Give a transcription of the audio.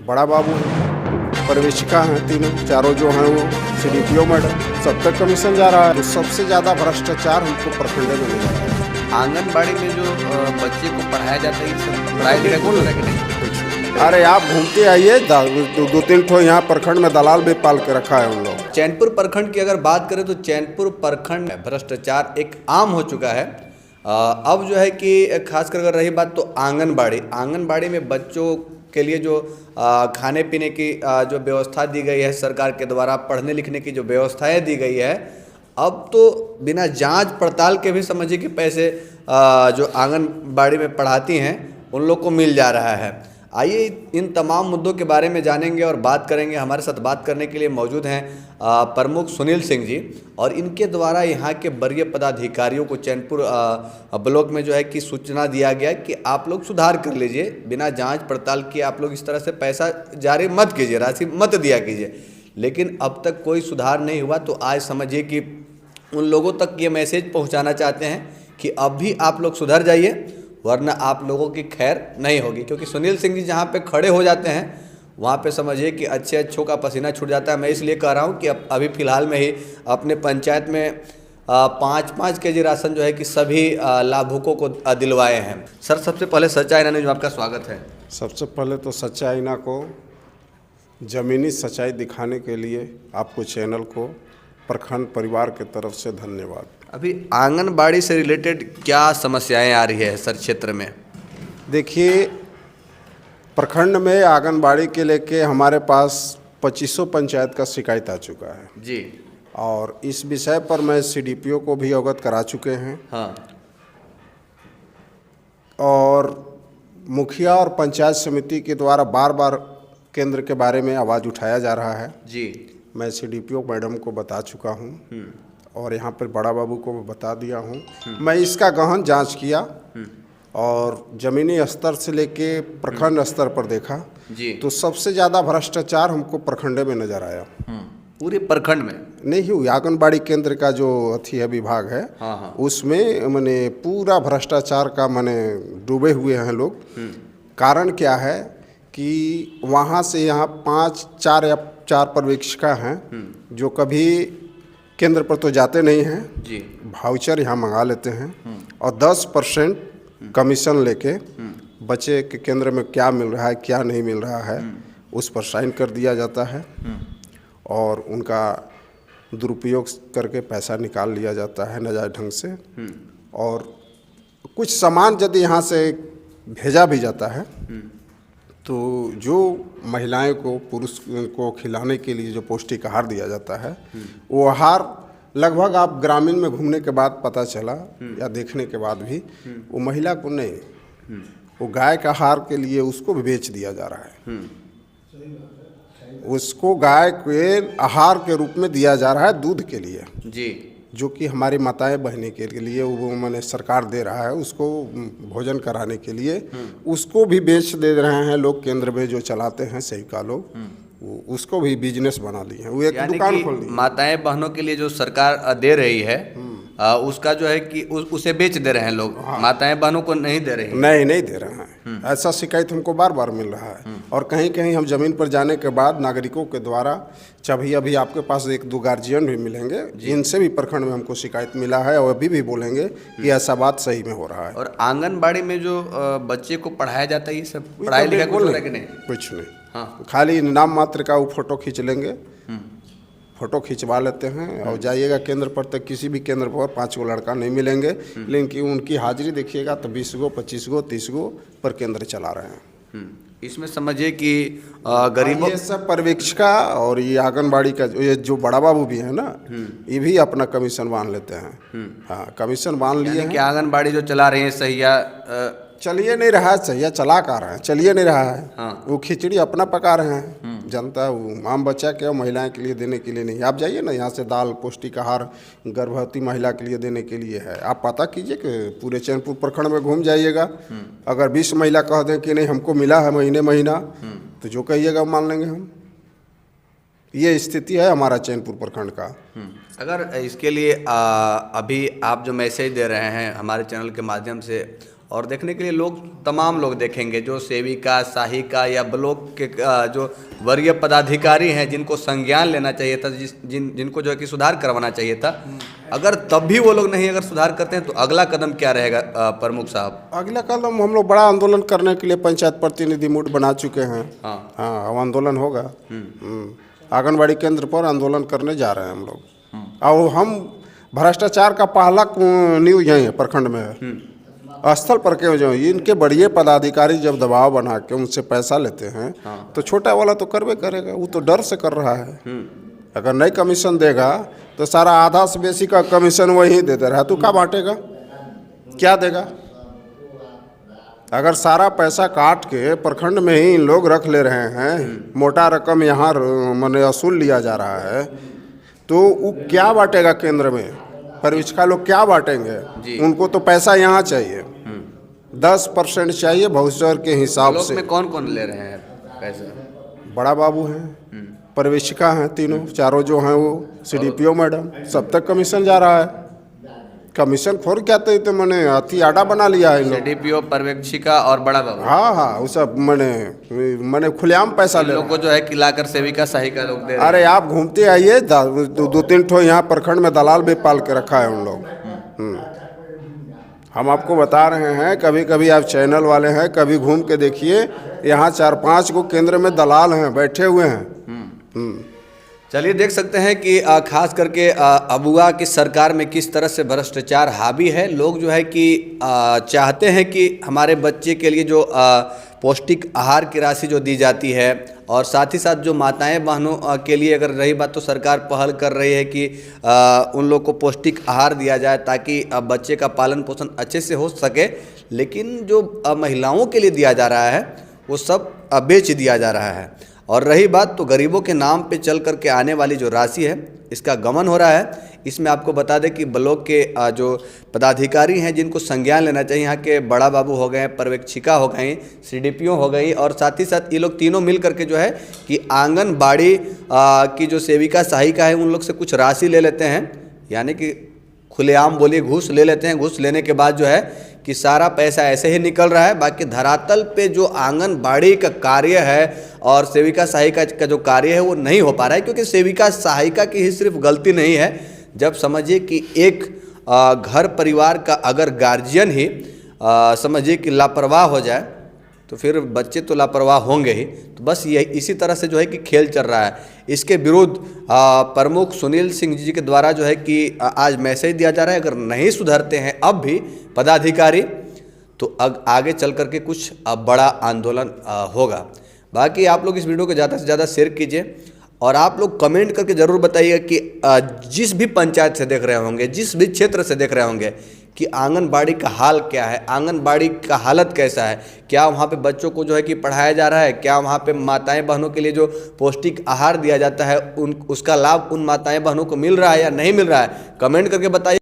बड़ा बाबू हैं, प्रवेशिका हैं, तीनों चारों जो हैं वो CDPO मैडम, सब तक कमीशन जा रहा है। तो सबसे ज़्यादा भ्रष्टाचार हमको प्रखंड में मिल रहा है। आंगनबाड़ी में जो बच्चे को पढ़ाया जाता है, ये सब पढ़ाई लिखाई हो रहा है कि नहीं? अरे आप घूमते आइए, दो तीन ठो यहाँ प्रखंड में दलाल भी पाल के रखा है उन लोग। चैनपुर प्रखंड की अगर बात करें तो चैनपुर प्रखंड में भ्रष्टाचार एक आम हो चुका है। अब जो है कि खासकर अगर रही बात तो आंगनबाड़ी में बच्चों के लिए जो खाने पीने की जो व्यवस्था दी गई है सरकार के द्वारा, पढ़ने लिखने की जो व्यवस्थाएं दी गई है, अब तो बिना जांच पड़ताल के भी समझिए कि पैसे जो आंगनबाड़ी में पढ़ाती हैं उन लोग को मिल जा रहा है। आइए इन तमाम मुद्दों के बारे में जानेंगे और बात करेंगे। हमारे साथ बात करने के लिए मौजूद हैं प्रमुख सुनील सिंह जी, और इनके द्वारा यहाँ के वरीय पदाधिकारियों को चैनपुर ब्लॉक में जो है कि सूचना दिया गया कि आप लोग सुधार कर लीजिए, बिना जांच पड़ताल किए आप लोग इस तरह से पैसा जारी मत कीजिए, राशि मत दिया कीजिए। लेकिन अब तक कोई सुधार नहीं हुआ। तो आज समझिए कि उन लोगों तक ये मैसेज पहुँचाना चाहते हैं कि अब भी आप लोग सुधर जाइए, वरना आप लोगों की खैर नहीं होगी। क्योंकि सुनील सिंह जी जहाँ पे खड़े हो जाते हैं वहाँ पे समझिए कि अच्छों का पसीना छूट जाता है। मैं इसलिए कह रहा हूँ कि अभी फ़िलहाल में ही अपने पंचायत में 5-5 केजी राशन जो है कि सभी लाभुकों को दिलवाए हैं। सर, सबसे पहले सच्चा आईना न्यूज़ में आपका स्वागत है। सबसे पहले तो सच्चा आईना को ज़मीनी सच्चाई दिखाने के लिए आपको चैनल को प्रखंड परिवार के तरफ से धन्यवाद। अभी आंगनबाड़ी से रिलेटेड क्या समस्याएं आ रही है सर क्षेत्र में? देखिए, प्रखंड में आंगनबाड़ी के लेके हमारे पास 2500 पंचायत का शिकायत आ चुका है जी, और इस विषय पर मैं CDPO को भी अवगत करा चुके हैं। हाँ, और मुखिया और पंचायत समिति के द्वारा बार बार केंद्र के बारे में आवाज़ उठाया जा रहा है जी। मैं CDPO मैडम को बता चुका हूँ और यहाँ पर बड़ा बाबू को बता दिया हूँ। मैं इसका गहन जांच किया और ज़मीनी स्तर से लेके प्रखंड स्तर पर देखा जी। तो सबसे ज़्यादा भ्रष्टाचार हमको प्रखंड में नज़र आया। पूरे प्रखंड में नहीं हुई, आंगनबाड़ी केंद्र का जो अथी है विभाग है, हाँ, हाँ। उसमें मैंने पूरा भ्रष्टाचार का मैंने डूबे हुए हैं लोग। कारण क्या है कि वहाँ से यहाँ 4 पर्यवेक्षिका हैं जो कभी केंद्र पर तो जाते नहीं हैं जी, भाउचर यहाँ मंगा लेते हैं और 10% कमीशन लेके बच्चे के केंद्र में क्या मिल रहा है क्या नहीं मिल रहा है उस पर साइन कर दिया जाता है और उनका दुरुपयोग करके पैसा निकाल लिया जाता है नाजायज ढंग से। और कुछ सामान यदि यहाँ से भेजा भी जाता है तो जो महिलाएं को पुरुष को खिलाने के लिए जो पौष्टिक आहार दिया जाता है वो आहार लगभग आप ग्रामीण में घूमने के बाद पता चला या देखने के बाद भी वो महिला को नहीं, वो गाय का आहार के लिए उसको भी बेच दिया जा रहा है। उसको गाय के आहार के रूप में दिया जा रहा है दूध के लिए जी, जो कि हमारी माताएं बहने के लिए वो मैंने सरकार दे रहा है उसको भोजन कराने के लिए, उसको भी बेच दे रहे हैं लोग केंद्र में जो चलाते हैं सेविका लोग, वो उसको भी बिजनेस बना लिए हैं। वो एक दुकान खोल दी। माताएं बहनों के लिए जो सरकार दे रही है उसका जो है कि उसे बेच दे रहे हैं लोग। हाँ। माताएं बहनों को नहीं दे रहे हैं। नहीं दे रहे हैं। ऐसा शिकायत हमको बार बार मिल रहा है और कहीं कहीं हम जमीन पर जाने के बाद नागरिकों के द्वारा अभी आपके पास 1-2 गार्जियन भी मिलेंगे जिनसे भी प्रखंड में हमको शिकायत मिला है और अभी भी बोलेंगे कि ऐसा बात सही में हो रहा है। और आंगनबाड़ी में जो बच्चे को पढ़ाया जाता है ये सब पढ़ाई लिखाई कुछ हो रहा है कि नहीं? कुछ नहीं। हाँ। खाली नाम मात्र का वो फोटो खींच लेंगे, फोटो खिंचवा लेते हैं और जाइएगा केंद्र पर तक किसी भी केंद्र पर 5 गो लड़का नहीं मिलेंगे, लेकिन उनकी हाजिरी देखिएगा तो 20 गो 25 गो 30 गो पर केंद्र चला रहे हैं। इसमें समझिए कि गरीबों ये सब पर्यवेक्षिका और ये आंगनबाड़ी का ये जो बड़ा बाबू भी है ना, ये भी अपना कमीशन बांध लेते हैं। हाँ, कमीशन बांध लिए कि आंगनबाड़ी जो चला रही है सहिया चलिए नहीं रहा है, सहिया चला का रहा है, चलिए नहीं रहा है। हाँ। वो खिचड़ी अपना पका रहे हैं जनता, वो आम बच्चा के और महिलाएं के लिए देने के लिए नहीं। आप जाइए ना यहाँ से दाल पौष्टिक आहार गर्भवती महिला के लिए देने के लिए है। आप पता कीजिए कि पूरे चैनपुर प्रखंड में घूम जाइएगा, अगर 20 महिला कह दें कि नहीं हमको मिला है महीना तो जो कहिएगा मान लेंगे हम। ये स्थिति है हमारा चैनपुर प्रखंड का। अगर इसके लिए अभी आप जो मैसेज दे रहे हैं हमारे चैनल के माध्यम से और देखने के लिए लोग, तमाम लोग देखेंगे, जो सेविका, सहायिका या ब्लॉक के जो वरीय पदाधिकारी हैं जिनको संज्ञान लेना चाहिए था, जिनको जो है कि सुधार करवाना चाहिए था, अगर तब भी वो लोग नहीं अगर सुधार करते हैं तो अगला कदम क्या रहेगा प्रमुख साहब? अगला कदम हम लोग बड़ा आंदोलन करने के लिए पंचायत प्रतिनिधि मूड बना चुके हैं। हाँ, अब आंदोलन होगा। आंगनबाड़ी केंद्र पर आंदोलन करने जा रहे हैं हम लोग। और हम भ्रष्टाचार का पहला न्यूज यही है प्रखंड में है, स्थल पर के जो इनके बड़े पदाधिकारी जब दबाव बना के उनसे पैसा लेते हैं तो छोटा वाला तो करवे करेगा, वो तो डर से कर रहा है। अगर नई कमीशन देगा तो सारा आधा से बेसी का कमीशन वही देता रहा, तू क्या बांटेगा, क्या देगा? अगर सारा पैसा काट के प्रखंड में ही इन लोग रख ले रहे हैं, मोटा रकम यहाँ मैंने वसूल लिया जा रहा है, तो वो क्या बांटेगा केंद्र में? परिवीक्षका लोग क्या बांटेंगे? उनको तो पैसा यहाँ चाहिए, 10% चाहिए भविष्य के हिसाब से। में कौन कौन ले रहे हैं पैसा? बड़ा बाबू हैं, परिवेशिका हैं, तीनों चारों जो हैं वो, CDPO मैडम, सब तक कमीशन जा रहा है। कमीशन खोर क्या तो मैंने अति आडा बना लिया है। CDPO, पर्यवेक्षिका और बड़ा बाबू। हाँ, वो सब मैंने खुलेआम पैसा ले लोगों को जो है कि लाकर सेविका, सहायिका लोग दे। अरे आप घूमते आइए, 2-3 ठो यहाँ प्रखंड में दलाल भी पाल के रखा है उन लोग। हम आपको बता रहे हैं, कभी कभी आप चैनल वाले हैं, कभी घूम के देखिए, यहाँ 4-5 को केंद्र में दलाल हैं, बैठे हुए हैं। चलिए देख सकते हैं कि खास करके अबुआ की सरकार में किस तरह से भ्रष्टाचार हावी है। लोग जो है कि चाहते हैं कि हमारे बच्चे के लिए जो पौष्टिक आहार की राशि जो दी जाती है, और साथ ही साथ जो माताएं बहनों के लिए अगर रही बात, तो सरकार पहल कर रही है कि उन लोग को पौष्टिक आहार दिया जाए ताकि बच्चे का पालन पोषण अच्छे से हो सके। लेकिन जो महिलाओं के लिए दिया जा रहा है वो सब बेच दिया जा रहा है। और रही बात तो गरीबों के नाम पे चल करके आने वाली जो राशि है, इसका गमन हो रहा है। इसमें आपको बता दें कि ब्लॉक के जो पदाधिकारी हैं जिनको संज्ञान लेना चाहिए, यहाँ के बड़ा बाबू हो गए, पर्यवेक्षिका हो गई, CDPO हो गई, और साथ ही साथ ये लोग तीनों मिल करके जो है कि आंगनबाड़ी की जो सेविका, सहायिका है, उन लोग से कुछ राशि ले लेते हैं, यानी कि खुलेआम बोलिए घूस ले लेते हैं। घूस लेने के बाद जो है कि सारा पैसा ऐसे ही निकल रहा है। बाकी धरातल पे जो आंगनबाड़ी का कार्य है और सेविका सहायिका का जो कार्य है वो नहीं हो पा रहा है, क्योंकि सेविका सहायिका की ही सिर्फ गलती नहीं है। जब समझिए कि एक घर परिवार का अगर गार्जियन ही समझिए कि लापरवाह हो जाए तो फिर बच्चे तो लापरवाह होंगे ही। तो बस ये इसी तरह से जो है कि खेल चल रहा है। इसके विरुद्ध प्रमुख सुनील सिंह जी के द्वारा जो है कि आज मैसेज दिया जा रहा है, अगर नहीं सुधरते हैं अब भी पदाधिकारी तो आगे चल करके कुछ बड़ा आंदोलन होगा। बाकी आप लोग इस वीडियो को ज़्यादा से ज़्यादा शेयर कीजिए, और आप लोग कमेंट करके ज़रूर बताइएगा कि जिस भी पंचायत से देख रहे होंगे, जिस भी क्षेत्र से देख रहे होंगे, कि आंगनबाड़ी का हाल क्या है, आंगनबाड़ी का हालत कैसा है, क्या वहाँ पे बच्चों को जो है कि पढ़ाया जा रहा है, क्या वहाँ पे माताएं बहनों के लिए जो पौष्टिक आहार दिया जाता है उसका लाभ उन माताएं बहनों को मिल रहा है या नहीं मिल रहा है। कमेंट करके बताइए।